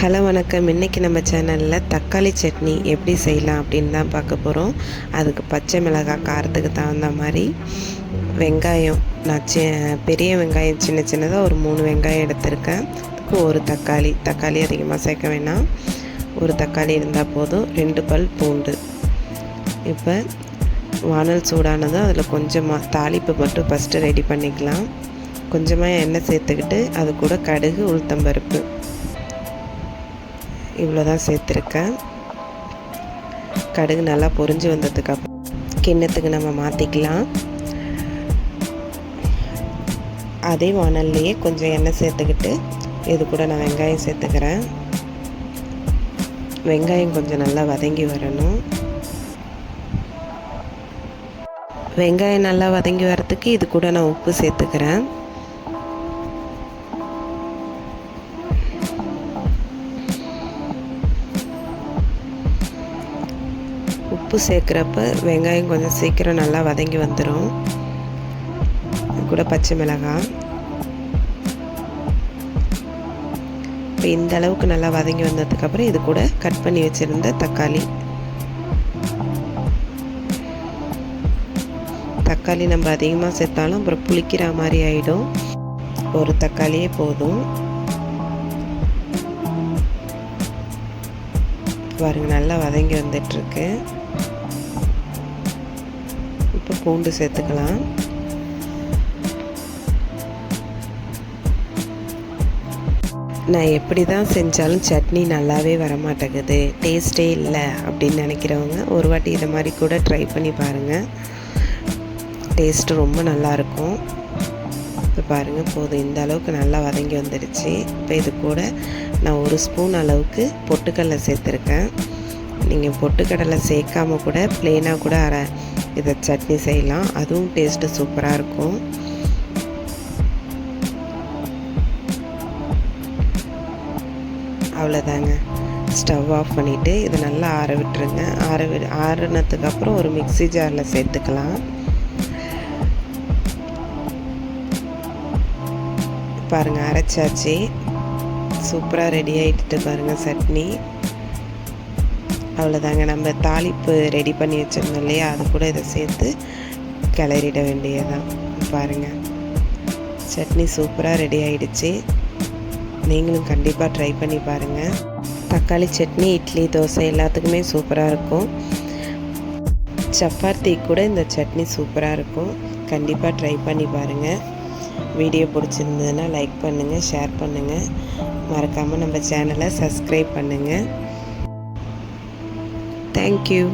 Hello வணக்கம். இன்றைக்கி நம்ம சேனலில் தக்காளி சட்னி எப்படி செய்யலாம் அப்படின்னு தான் பார்க்க போகிறோம். அதுக்கு பச்சை மிளகாய் காரத்துக்கு தகுந்த மாதிரி வெங்காயம் நான் பெரிய வெங்காயம் சின்ன சின்னதாக ஒரு 3 வெங்காயம் எடுத்திருக்கேன். அதுக்கு ஒரு தக்காளி அதிகமாக சேர்க்க வேணாம். ஒரு தக்காளி இருந்தால் போதும். 2 பல் பூண்டு. இப்போ வானல் சூடானதும் அதில் கொஞ்சமாக தாளிப்பு மட்டும் ஃபஸ்ட்டு ரெடி பண்ணிக்கலாம். கொஞ்சமாக எண்ணெய் சேர்த்துக்கிட்டு அது கூட கடுகு, உளுத்தம்பருப்பு இவ்வளோ தான் சேர்த்துருக்கேன். கடுகு நல்லா பொரிஞ்சு வந்ததுக்கப்புறம் கிண்ணத்துக்கு நம்ம மாற்றிக்கலாம். அதே வானல்லையே கொஞ்சம் எண்ணெய் சேர்த்துக்கிட்டு இது கூட நான் வெங்காயம் சேர்த்துக்கிறேன். வெங்காயம் கொஞ்சம் நல்லா வதங்கி வரணும். வெங்காயம் நல்லா வதங்கி வரத்துக்கு இது கூட நான் உப்பு சேர்த்துக்கிறேன். உப்பு சேர்க்குறப்ப வெங்காயம் கொஞ்சம் சீக்கிரம் நல்லா வதங்கி வந்துடும். இது கூட பச்சை மிளகாய். இப்போ இந்த அளவுக்கு நல்லா வதங்கி வந்ததுக்கப்புறம் இது கூட கட் பண்ணி வச்சுருந்த தக்காளி நம்ம அதிகமாக சேர்த்தாலும் அப்புறம் புளிக்கிற மாதிரி ஆகிடும். ஒரு தக்காளியே போதும். பாருங்க நல்லா வதங்கி வந்துட்டுருக்கு. இப்போ பூண்டு சேர்த்துக்கலாம். நான் எப்படி தான் செஞ்சாலும் சட்னி நல்லாவே வரமாட்டேங்குது, டேஸ்ட்டே இல்லை அப்படின்னு நினைக்கிறவங்க ஒரு வாட்டி இதை மாதிரி கூட ட்ரை பண்ணி பாருங்கள். டேஸ்ட்டு ரொம்ப நல்லாயிருக்கும். இப்போ பாருங்கள் போதும், இந்த அளவுக்கு நல்லா வதங்கி வந்துடுச்சு. இப்போ இது கூட நான் 1 ஸ்பூன் அளவுக்கு பொட்டுக்கடலை சேர்த்துருக்கேன். நீங்கள் பொட்டுக்கடலை சேர்க்காமல் கூட ப்ளெயினாக கூட இதை சட்னி செய்யலாம். அதுவும் டேஸ்ட்டு சூப்பராக இருக்கும். அவ்வளோதாங்க. ஸ்டவ் ஆஃப் பண்ணிவிட்டு இதை நல்லா ஆற விட்டுருங்க. ஆறுனதுக்கப்புறம் ஒரு மிக்ஸி ஜாரில் சேர்த்துக்கலாம். பாருங்கள் அரைச்சாச்சு. சூப்பராக ரெடி ஆகிட்டு பாருங்கள் சட்னி. அவ்வளோதாங்க. நம்ம தாளிப்பு ரெடி பண்ணி வச்சுருந்தோம் இல்லையா, அது கூட இதை சேர்த்து கிளறிட வேண்டியதுதான். பாருங்கள் சட்னி சூப்பராக ரெடி ஆகிடுச்சு. நீங்களும் கண்டிப்பாக ட்ரை பண்ணி பாருங்கள். தக்காளி சட்னி இட்லி, தோசை எல்லாத்துக்குமே சூப்பராக இருக்கும். சப்பாத்தி கூட இந்த சட்னி சூப்பராக இருக்கும். கண்டிப்பாக ட்ரை பண்ணி பாருங்கள். வீடியோ பிடிச்சிருந்ததுன்னா லைக் பண்ணுங்கள், ஷேர் பண்ணுங்கள். மறக்காமல் நம்ம சேனலை சப்ஸ்கிரைப் பண்ணுங்கள். Thank you.